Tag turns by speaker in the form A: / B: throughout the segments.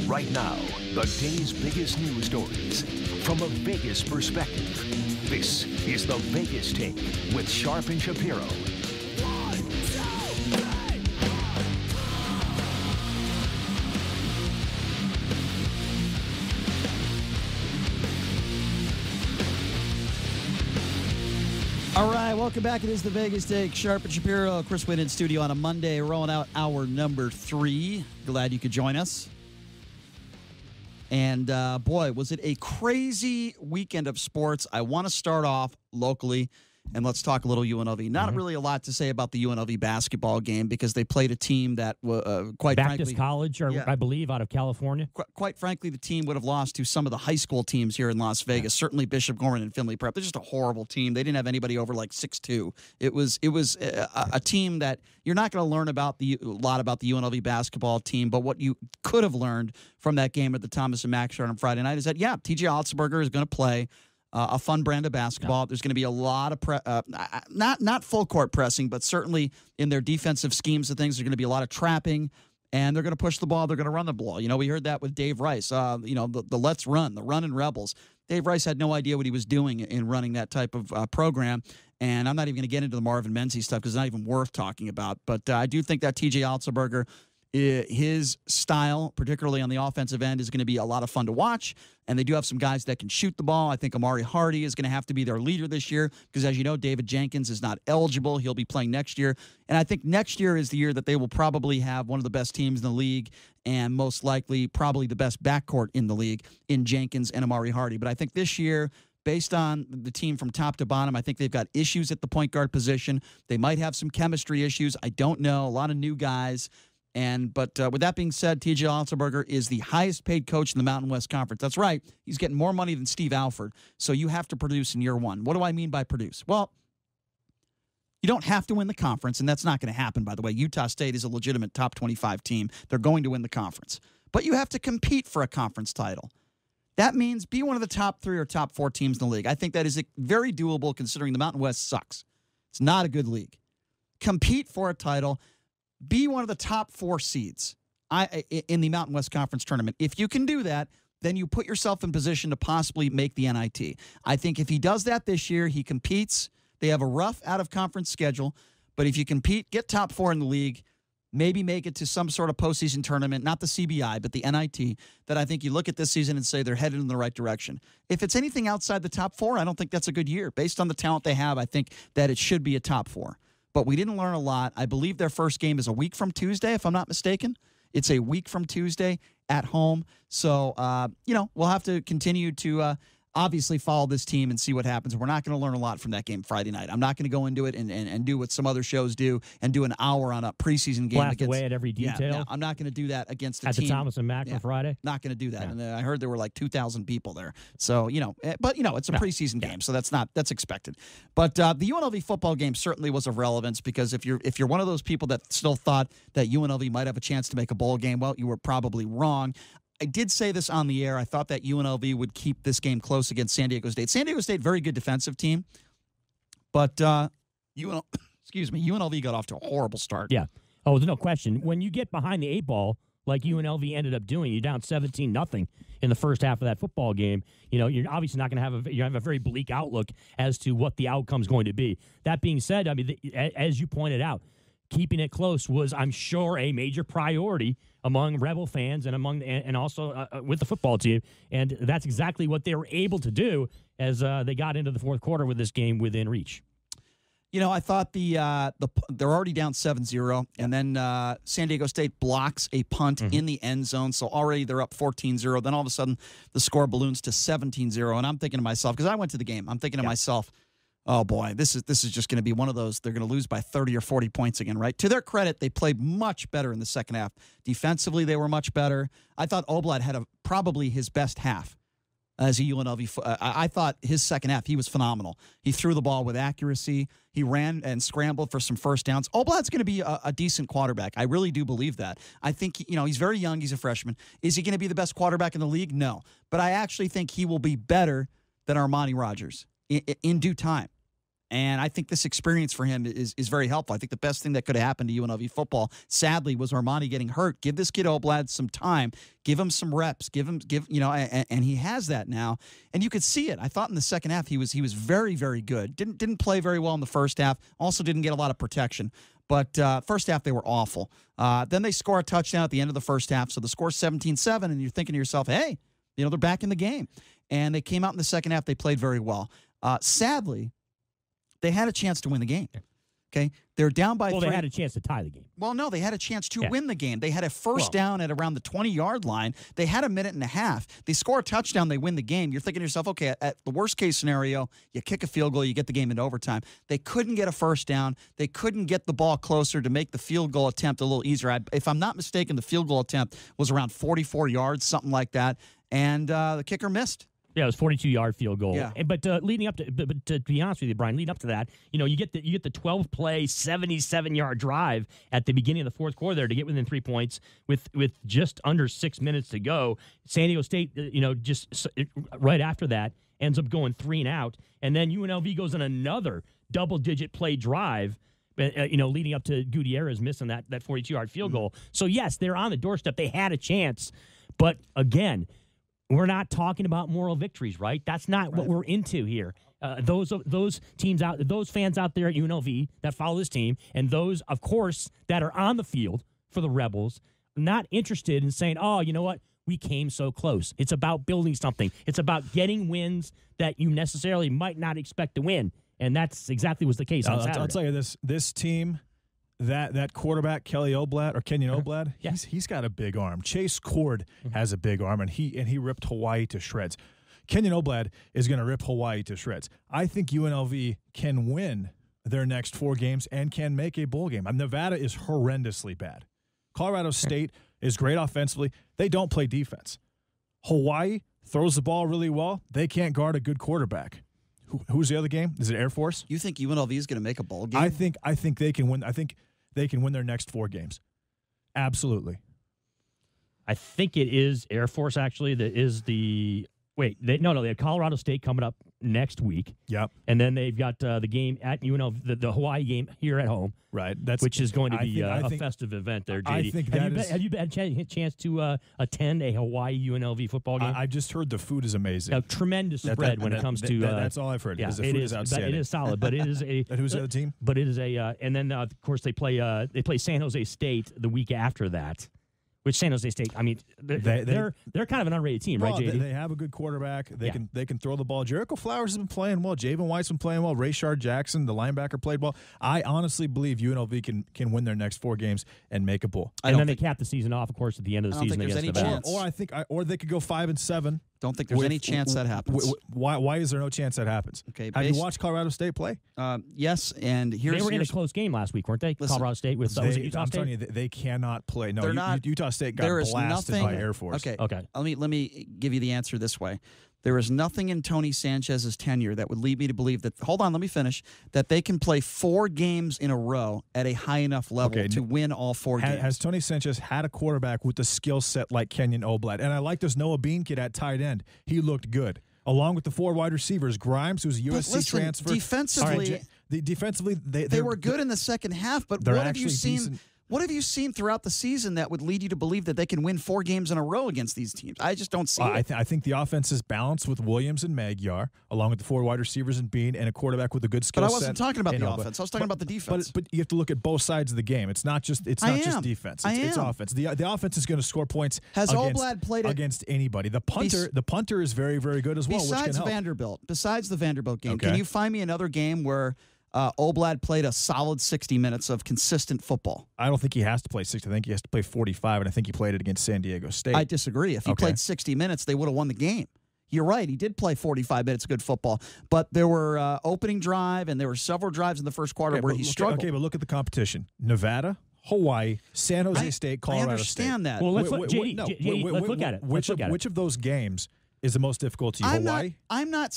A: Right now, the day's biggest news stories from a Vegas perspective. This is the Vegas Take with Sharp and Shapiro. 1, 2, 3.
B: All right, welcome back. It is the Vegas Take. Sharp and Shapiro, Chris Wynn in studio on a Monday, rolling out hour number 3. Glad you could join us. And, boy, was it a crazy weekend of sports. I want to start off locally, and let's talk a little UNLV. Not really a lot to say about the UNLV basketball game because they played a team that, quite
C: Baptist
B: frankly...
C: College, I believe, out of California.
B: Quite frankly, the team would have lost to some of the high school teams here in Las Vegas. Certainly Bishop Gorman and Findlay Prep. They're just a horrible team. They didn't have anybody over like 6'2". It was a team that you're not going to learn a lot about the UNLV basketball team, but what you could have learned from that game at the Thomas and Mack Yard on Friday night is that, TJ Otzelberger is going to play a fun brand of basketball. Yeah. There's going to be a lot of not full court pressing, but certainly in their defensive schemes of things, there's going to be a lot of trapping, and they're going to push the ball. They're going to run the ball. You know, we heard that with Dave Rice. The let's run, the running Rebels. Dave Rice had no idea what he was doing in running that type of program, and I'm not even going to get into the Marvin Menzie stuff because it's not even worth talking about. But I do think that T.J. Otzelberger, his style, particularly on the offensive end, is going to be a lot of fun to watch. And they do have some guys that can shoot the ball. I think Amari Hardy is going to have to be their leader this year because, as you know, David Jenkins is not eligible. He'll be playing next year. And I think next year is the year that they will probably have one of the best teams in the league and most likely probably the best backcourt in the league in Jenkins and Amari Hardy. But I think this year, based on the team from top to bottom, I think they've got issues at the point guard position. They might have some chemistry issues. I don't know. A lot of new guys. But with that being said, T.J. Otzelberger is the highest paid coach in the Mountain West Conference. That's right. He's getting more money than Steve Alford. So you have to produce in year one. What do I mean by produce? Well, you don't have to win the conference, and that's not going to happen, by the way. Utah State is a legitimate top 25 team. They're going to win the conference. But you have to compete for a conference title. That means be one of the top 3 or top 4 teams in the league. I think that is very doable considering the Mountain West sucks. It's not a good league. Compete for a title. Be one of the top 4 seeds in the Mountain West Conference tournament. If you can do that, then you put yourself in position to possibly make the NIT. I think if he does that this year, he competes. They have a rough out-of-conference schedule, but if you compete, get top 4 in the league, maybe make it to some sort of postseason tournament, not the CBI, but the NIT, that I think you look at this season and say they're headed in the right direction. If it's anything outside the top 4, I don't think that's a good year. Based on the talent they have, I think that it should be a top 4. But we didn't learn a lot. I believe their first game is a week from Tuesday, if I'm not mistaken. It's a week from Tuesday at home. So, we'll have to continue to obviously follow this team and see what happens. We're not going to learn a lot from that game Friday night. I'm not going to go into it and do what some other shows do and do an hour on a preseason game.
C: Blast away at every detail.
B: Yeah, I'm not going to do that against a
C: at
B: team.
C: the Thomas and Mack on Friday.
B: Not going to do that. Yeah. And I heard there were like 2,000 people there. So, it's a preseason game, so that's expected. But the UNLV football game certainly was of relevance because if you're one of those people that still thought that UNLV might have a chance to make a bowl game, well, you were probably wrong. I did say this on the air. I thought that UNLV would keep this game close against San Diego State. San Diego State, very good defensive team. But UNLV got off to a horrible start.
C: Yeah. Oh, there's no question. When you get behind the 8 ball, like UNLV ended up doing, you're down 17-0 in the first half of that football game. You're obviously not going to have a very bleak outlook as to what the outcome's going to be. That being said, I mean, as you pointed out, keeping it close was, I'm sure, a major priority among Rebel fans and also with the football team. And that's exactly what they were able to do as they got into the fourth quarter with this game within reach.
B: I thought they're already down 7-0, and then San Diego State blocks a punt in the end zone, so already they're up 14-0. Then all of a sudden, the score balloons to 17-0, and I'm thinking to myself, because I went to the game, I'm thinking to myself, oh, boy, this is just going to be one of those. They're going to lose by 30 or 40 points again, right? To their credit, they played much better in the second half. Defensively, they were much better. I thought Oblad had probably his best half as a UNLV. I thought his second half, he was phenomenal. He threw the ball with accuracy. He ran and scrambled for some first downs. Oblad's going to be a decent quarterback. I really do believe that. I think, he's very young. He's a freshman. Is he going to be the best quarterback in the league? No. But I actually think he will be better than Armani Rogers in due time. And I think this experience for him is very helpful. I think the best thing that could have happened to UNLV football, sadly, was Armani getting hurt. Give this kid Oblad some time. Give him some reps. And he has that now. And you could see it. I thought in the second half he was very, very good. Didn't play very well in the first half. Also didn't get a lot of protection. But first half, they were awful. Then they score a touchdown at the end of the first half. So the score's 17-7, and you're thinking to yourself, hey, they're back in the game. And they came out in the second half. They played very well. Sadly, they had a chance to win the game. Okay, they're down by 3.
C: Well, they had a chance to tie the game.
B: Well, no, they had a chance to win the game. They had a first down at around the 20-yard line. They had a minute and a half. They score a touchdown, they win the game. You're thinking to yourself, okay, at the worst-case scenario, you kick a field goal, you get the game into overtime. They couldn't get a first down. They couldn't get the ball closer to make the field goal attempt a little easier. If I'm not mistaken, the field goal attempt was around 44 yards, something like that, and the kicker missed.
C: Yeah, it was 42-yard field goal.
B: Yeah.
C: But leading up to, but to be honest with you, Brian, leading up to that, you get the 12-play, 77-yard drive at the beginning of the fourth quarter there to get within 3 points with just under 6 minutes to go. San Diego State, just right after that ends up going 3 and out, and then UNLV goes on another double-digit play drive. Leading up to Gutierrez missing that 42-yard field goal. So yes, they're on the doorstep. They had a chance, but again, we're not talking about moral victories, right? That's not what we're into here. Those teams out, those fans out there at UNLV that follow this team, and those, of course, that are on the field for the Rebels, not interested in saying, "Oh, you know what? We came so close." It's about building something. It's about getting wins that you necessarily might not expect to win, and that's exactly was the case on Saturday.
D: I'll tell you this team. That quarterback Kelly Oblad or Kenyon Oblad, he's got a big arm. Chase Cord has a big arm, and he ripped Hawaii to shreds. Kenyon Oblad is going to rip Hawaii to shreds. I think UNLV can win their next 4 games and can make a bowl game. Nevada is horrendously bad. Colorado State is great offensively. They don't play defense. Hawaii throws the ball really well. They can't guard a good quarterback. Who's the other game? Is it Air Force?
B: You think UNLV is going to make a bowl game?
D: I think they can win. I think they can win their next 4 games. Absolutely.
C: I think it is Air Force, actually, that is the – they have Colorado State coming up next week.
D: Yep.
C: And then they've got the game at UNLV, the Hawaii game here at home.
D: Right.
C: Which is going to be a festive event there, JD.
D: I think
C: have you had a chance to attend a Hawaii UNLV football game?
D: I've just heard the food is amazing.
C: A tremendous spread when it comes to
D: that's all I've heard.
C: Yeah,
D: the food is outstanding.
C: It is solid, but it is a.
D: And who's the other team?
C: But it is a, and then of course they play San Jose State the week after that. Which San Jose State, I mean, they're kind of an unrated team, right, JD?
D: They have a good quarterback. They can throw the ball. Jericho Flowers has been playing well. Javen White's been playing well. Rayshard Jackson, the linebacker, played well. I honestly believe UNLV can win their next 4 games and make a bowl.
C: And then they cap the season off, of course, at the end of the season against Nevada.
D: Or they could go 5-7.
B: Don't think there's any chance that happens.
D: Why is there no chance that happens?
B: Okay,
D: have you watched Colorado State play?
B: Yes, and
C: they were in a close game last week, weren't they?
B: Listen,
C: Colorado State with Utah State.
D: I'm telling you, they cannot play. No, Utah State got blasted by Air Force.
B: Okay. Let me give you the answer this way. There is nothing in Tony Sanchez's tenure that would lead me to believe that, hold on, let me finish, that they can play 4 games in a row at a high enough level to win all 4 games.
D: Has Tony Sanchez had a quarterback with the skill set like Kenyon Oblad? And I like this Noah Bean kid at tight end. He looked good. Along with the 4 wide receivers, Grimes, who's a USC transfer.
B: Defensively,
D: defensively
B: they were good in the second half, but what have you seen?
D: Decent.
B: What have you seen throughout the season that would lead you to believe that they can win 4 games in a row against these teams? I just don't see it.
D: I think the offense is balanced with Williams and Magyar, along with the 4 wide receivers and Bean, and a quarterback with a good skill set.
B: But I wasn't talking about the offense. I was talking about the defense.
D: But you have to look at both sides of the game. It's not just defense. It's offense. The offense is going to score points against anybody. The punter is very, very good as well.
B: Besides the Vanderbilt game, can you find me another game where Oblad played a solid 60 minutes of consistent football?
D: I don't think he has to play 60. I think he has to play 45, and I think he played it against San Diego State.
B: I disagree. If he played 60 minutes, they would have won the game. You're right. He did play 45 minutes of good football. But there were opening drive, and there were several drives in the first quarter where he struggled.
D: Okay, but look at the competition. Nevada, Hawaii, San Jose State, Colorado State.
B: I understand that.
C: Well, let's look at it.
D: Which of those games is the most difficult to you? Hawaii?
B: I'm not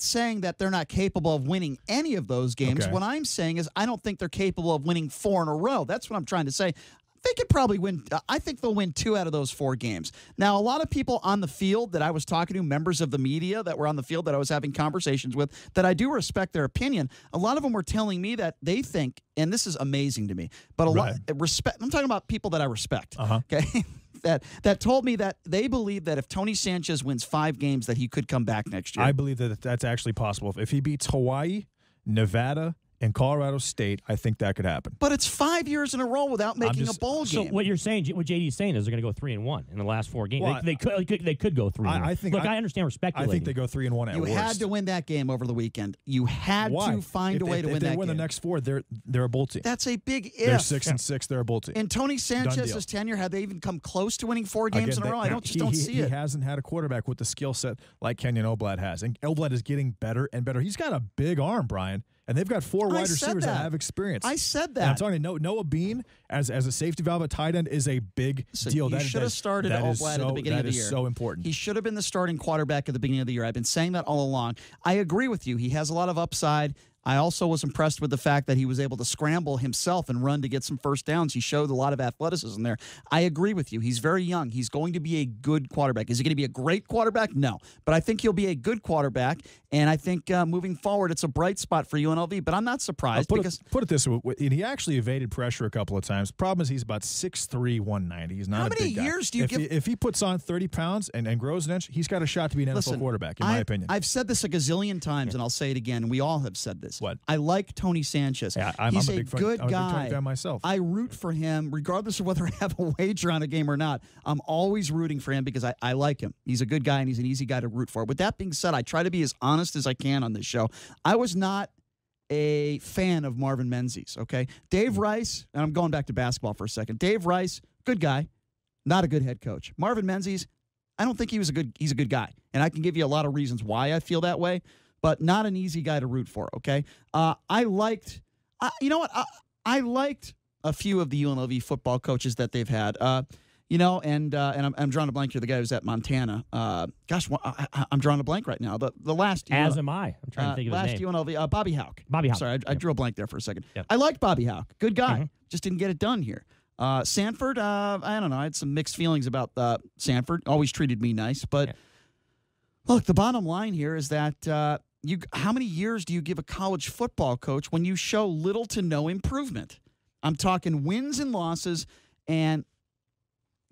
B: saying that they're not capable of winning any of those games.
D: Okay.
B: What I'm saying is I don't think they're capable of winning 4 in a row. That's what I'm trying to say. They could probably win. I think they'll win 2 out of those 4 games. Now, a lot of people on the field that I was talking to, members of the media that were on the field that I was having conversations with, that I do respect their opinion. A lot of them were telling me that they think, and this is amazing to me, but a lot respect. I'm talking about people that I respect. Okay, that told me that they believe that if Tony Sanchez wins 5 games, that he could come back next year.
D: I believe that that's actually possible. If he beats Hawaii, Nevada, and Colorado State, I think that could happen.
B: But it's 5 years in a row without making a bowl game.
C: So what you're saying, what JD is saying, is they're going to go 3-1 in the last 4 games. Well, they could go 3-1.
D: I think.
C: Look, I understand we're speculating.
D: I think they go 3-1 at worst.
B: You had to win that game over the weekend. You had to find a way to win that game.
D: If they win the next 4, they're a bowl team.
B: That's a big if.
D: They're 6-6. They're a bowl team.
B: In Tony Sanchez's tenure, had they even come close to winning 4 games in a row? I don't see it.
D: He hasn't had a quarterback with the skill set like Kenyon Oblad has, and Oblad is getting better and better. He's got a big arm, Brian. And they've got 4 wide receivers that have experience.
B: I said that.
D: And I'm telling you, Noah Bean as a safety valve at tight end is a big deal.
B: You should have started Oblad at the beginning of the year.
D: That is so important.
B: He should have been the starting quarterback at the beginning of the year. I've been saying that all along. I agree with you. He has a lot of upside. I also was impressed with the fact that he was able to scramble himself and run to get some first downs. He showed a lot of athleticism there. I agree with you. He's very young. He's going to be a good quarterback. Is he going to be a great quarterback? No. But I think he'll be a good quarterback, and I think moving forward, it's a bright spot for UNLV. But I'm not surprised
D: put it this way. He actually evaded pressure a couple of times. Problem is he's about 6'3", 190. He's not a big guy. How many
B: years do you give?
D: If he puts on 30 pounds and grows an inch, he's got a shot to be an NFL quarterback, in my opinion.
B: I've said this a gazillion times, and I'll say it again. We all have said this.
D: What?
B: I like Tony Sanchez.
D: Yeah,
B: He's
D: a
B: big good guy.
D: I'm a big fan myself.
B: I root for him, regardless of whether I have a wager on a game or not. I'm always rooting for him because I like him. He's a good guy, and he's an easy guy to root for. With that being said, I try to be as honest as I can on this show. I was not a fan of Marvin Menzies, okay? Dave Rice, and I'm going back to basketball for a second. Dave Rice, good guy, not a good head coach. Marvin Menzies, I don't think he's a good guy. And I can give you a lot of reasons why I feel that way, but not an easy guy to root for, okay? I liked a few of the UNLV football coaches that they've had. And I'm drawing a blank here. The guy who's at Montana. I'm drawing a blank right now. The last.
C: As am I. I'm trying to think of his name.
B: Last UNLV. Bobby Houck.
C: Bobby Houck.
B: Sorry, I drew a blank there for a second.
C: Yep.
B: I liked Bobby Houck. Good guy. Just didn't get it done here. Sanford. I don't know. I had some mixed feelings about Sanford. Always treated me nice, but look, the bottom line here is that. How many years do you give a college football coach when you show little to no improvement? I'm talking wins and losses. And,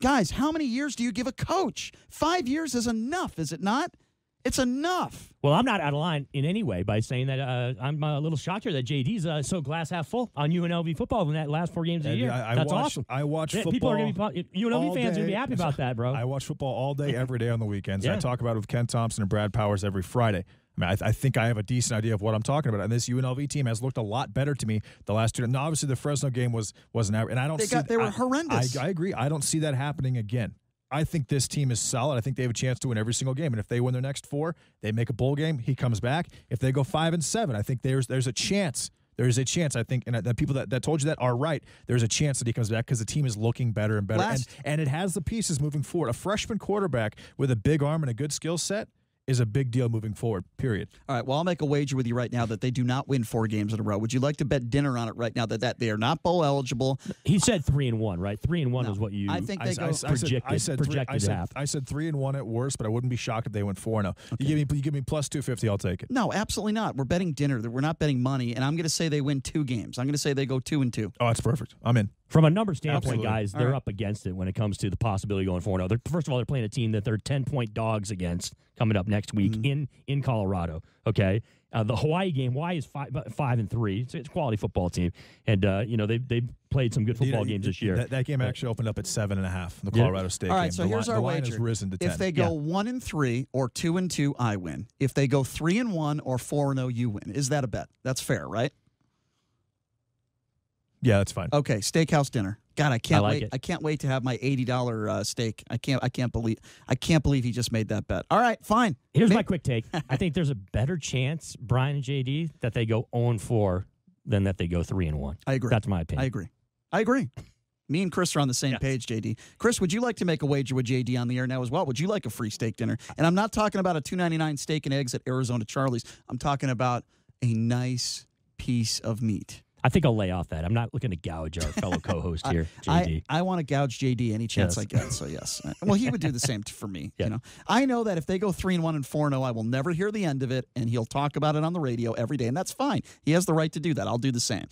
B: guys, how many years do you give a coach? 5 years is enough, is it not? It's enough.
C: Well, I'm not out of line in any way by saying that I'm a little shocked here that JD's so glass half full on UNLV football in that last 4 games of the year. That's awesome.
D: I watch football.
C: People are going to be UNLV fans are going to be happy about that, bro.
D: I watch football all day, every day on the weekends. I talk about it with Ken Thompson and Brad Powers every Friday. I mean, I think I have a decent idea of what I'm talking about, and this UNLV team has looked a lot better to me the last 2. Now, obviously, the Fresno game wasn't average, and I don't.
B: They were horrendous.
D: I agree. I don't see that happening again. I think this team is solid. I think they have a chance to win every single game, and if they win their next 4, they make a bowl game. He comes back. If they go 5-7, I think there's a chance. There is a chance, I think, and the people that told you that are right. There's a chance that he comes back because the team is looking better and better, and it has the pieces moving forward. A freshman quarterback with a big arm and a good skill set is a big deal moving forward, period.
B: All right, well, I'll make a wager with you right now that they do not win 4 games in a row. Would you like to bet dinner on it right now that they are not bowl eligible?
C: He said 3-1, right? 3-1 is what you
B: I think they
C: projected to happen.
D: I said 3-1 at worst, but I wouldn't be shocked if they went 4-0. Okay. You give me plus 250, I'll take it.
B: No, absolutely not. We're betting dinner. We're not betting money, and I'm going to say they win 2 games. I'm going to say they go 2-2.
D: Oh, that's perfect. I'm in.
C: From a number standpoint,
D: Absolutely.
C: guys, they're up against it when it comes to the possibility of going 4-0. First of all, they're playing a team that they're 10-point dogs against coming up next week in Colorado. Okay, the Hawaii game. Hawaii is 5-3. It's a quality football team, and they played some good football games this year.
D: That game actually opened up at 7.5. The Colorado State game.
B: All right, so here's our wager.
D: The line has risen to 10.
B: If they go 1-3 or 2-2, I win. If they go 3-1 or 4-0, you win. Is that a bet? That's fair, right?
D: Yeah, that's fine.
B: Okay, steakhouse dinner. God, I can't
C: like
B: wait. I can't wait to have my $80 steak. I can't believe he just made that bet. All right, fine.
C: Here's my quick take. I think there's a better chance, Brian and JD, that they go 0-4 than that they go 3-1.
B: I agree.
C: That's my opinion.
B: I agree. Me and Chris are on the same page, JD. Chris, would you like to make a wager with JD on the air now as well? Would you like a free steak dinner? And I'm not talking about a $2.99 steak and eggs at Arizona Charlie's. I'm talking about a nice piece of meat.
C: I think I'll lay off that. I'm not looking to gouge our fellow co-host here, JD.
B: I want to gouge JD any chance I get. So yes, well, he would do the same for me. Yeah. You know, I know that if they go 3-1 and 4-0, I will never hear the end of it, and he'll talk about it on the radio every day, and that's fine. He has the right to do that. I'll do the same.